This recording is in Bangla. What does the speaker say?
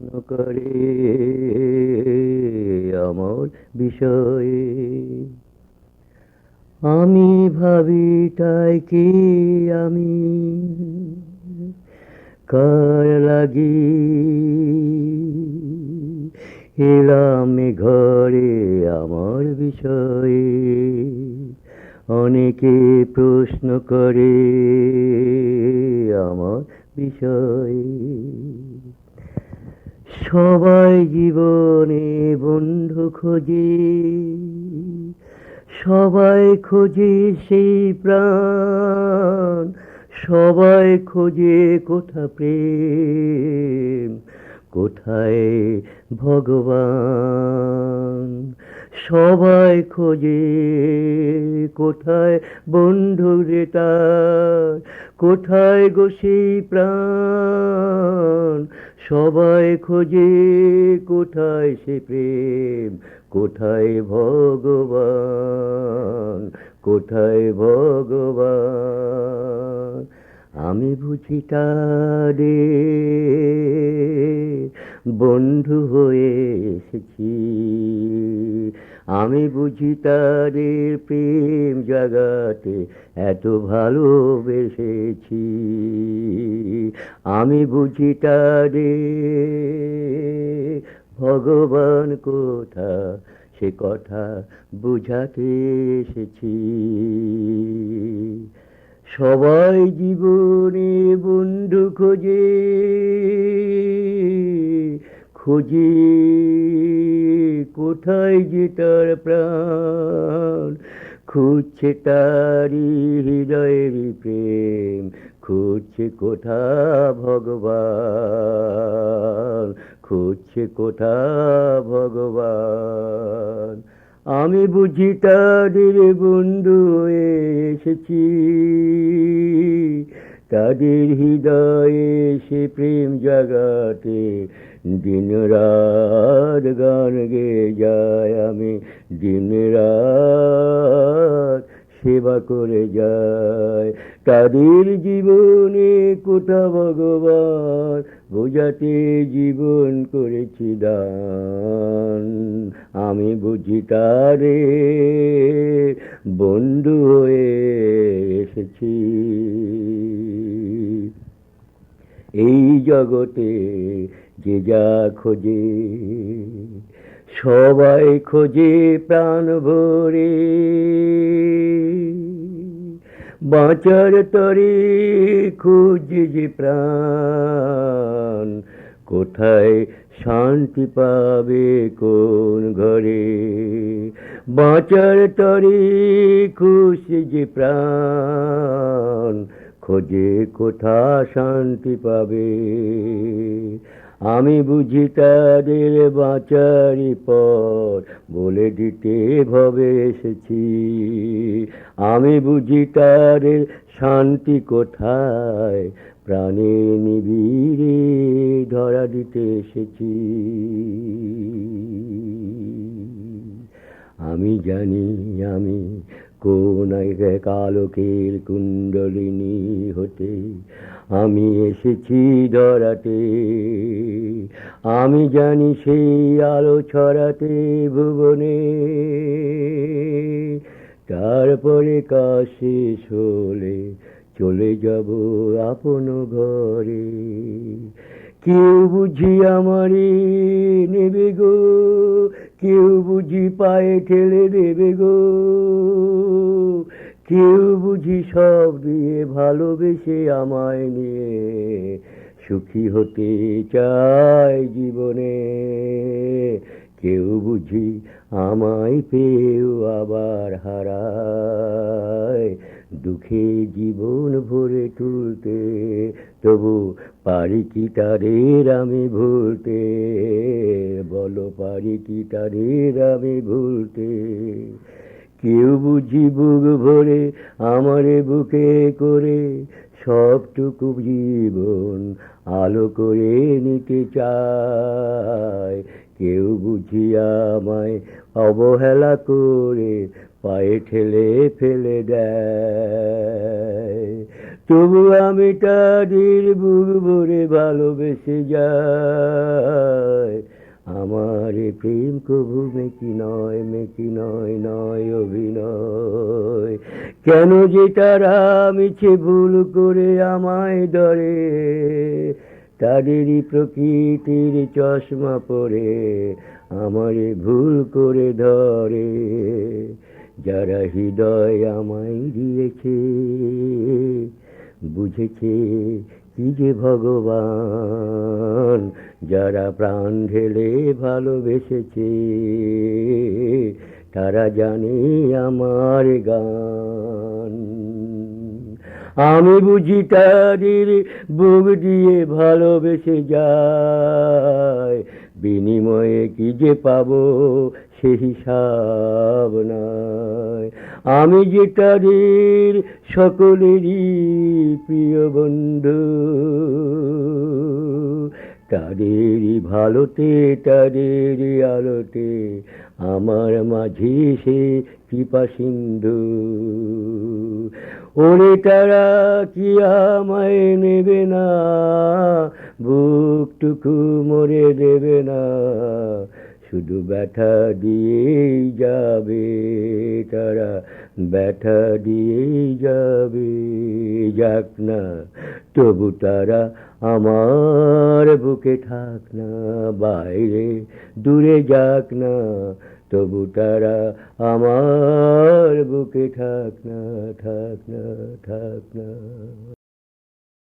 করে আমার বিষয়ে আমি ভাবি তাই কি আমি কার লাগি এলাম এ ঘরে আমার বিষয়ে অনেকে প্রশ্ন করে আমার বিষয়ে সবাই জীবনে বন্ধু খোঁজে, সবাই খোঁজে সেই প্রাণ, সবাই খোঁজে কোথা প্রেম, কোথায় ভগবান। সবাই খোঁজে কোথায় বন্ধু রে তার, কোথায় গো সেই প্রাণ। সবাই খোঁজে কোথায় সে প্রেম, কোথায় ভগবান, কোথায় ভগবান। আমি বুঝি তাদের বন্ধু হয়ে এসেছি, আমি বুঝি তাদের প্রেম জাগাতে এত ভালোবেসেছি। আমি বুঝি তাদের ভগবান কোথা সে কথা বুঝাতে এসেছি। সবাই জীবনে বন্ধু খোঁজে, খোঁজে কোথায় যে তার প্রাণ, খুঁজছে তারি হৃদয়ের প্রেম, খুঁজছে কোথা ভগবান, খুঁজছে কোথা ভগবান। আমি বুঝি তাদের বন্ধু হয়ে এসেছি, তাদের হৃদয়ে সে প্রেম জাগাতে দিন রাত গান গেয়ে যায় আমি, দিন রাত সেবা করে যায়। তাদের জীবনে কোথা ভগবান, বোঝাতে জীবন করেছি দান। আমি বুঝি তারে বন্ধু হয়ে এসেছি। এই জগতে যে যা খোঁজে, সবাই খোঁজে প্রাণ ভরে, বাঁচার তরে খুঁজে যে প্রাণ, কোথায় শান্তি পাবে কোন ঘরে। বাঁচার তরে খুঁজে যে প্রাণ, খোঁজে কোথা শান্তি পাবে। আমি বুঝি তাদের বাঁচারই পথ বলে দিতে ভবে এসেছি। আমি বুঝি তাদের শান্তি কোথায়, প্রাণে নিবিড়ে ধরা দিতে এসেছি। আমি জানি আমি কোন এক আলোকের কুণ্ডলিনী হতে আমি এসেছি ধরাতে। আমি জানি সেই আলো ছড়াতে ভুবনে, তারপরে কাজ শেষ হলে চলে যাব আপন ঘরে। কেউ বুঝি আমারে নেবে গো, কেউ বুঝি পায়ে ঠেলে দেবে গো, কেউ বুঝি সব দিয়ে ভালোবেসে আমায় নিয়ে সুখী হতে চায় জীবনে। কেউ বুঝি আমায় পেয়েও আবার হারায়, দুঃখে জীবন ভরে তুলতে, তবু পারি কি তাদের আমি ভুলতে, বলো পারি কি তাদের আমি ভুলতে। কেউ বুঝি বুক ভরে আমারে বুকে করে সবটুকু জীবন আলো করে নিতে চায়। কেউ বুঝি আমায় অবহেলা করে পায়ে ঠেলে ফেলে দেয়। তবু আমি তাদের বুক ভরে ভালোবেসে যাই। আমার এ প্রেম কবু মেকি নয়, মেকি নয়, নয় অভিনয়। কেন যে তারা মিছে ভুল করে আমায় ধরে, তাদেরই প্রকৃতির চশমা পরে আমারে ভুল করে ধরে। যারা হৃদয় আমায় দিয়েছে, বুঝেছে কি যে ভগবান। যারা প্রাণ ঢেলে ভালোবেসেছে, তারা জানে আমার গান। আমি বুঝি তাদের বুক দিয়ে ভালোবেসে যাই, বিনিময়ে কি যে পাবো সে হিসাব নাই। আমি যে তাদের সকলেরই প্রিয় বন্ধু, তাদেরই ভালোতে তাদেরই আলোতে আমার মাঝে সে কৃপা সিন্ধু। ওরে তারা কি আমায় নেবে না, বুকটুকু মরে দেবে না, শুধু ব্যথা দিয়েই যাবে তারা, ব্যথা দিয়েই যাবে। যাক না তবু তারা আমার বুকে থাক না, বাইরে দূরে যাক না, তবু তারা আমার বুকে থাক না, থাক না, থাক না।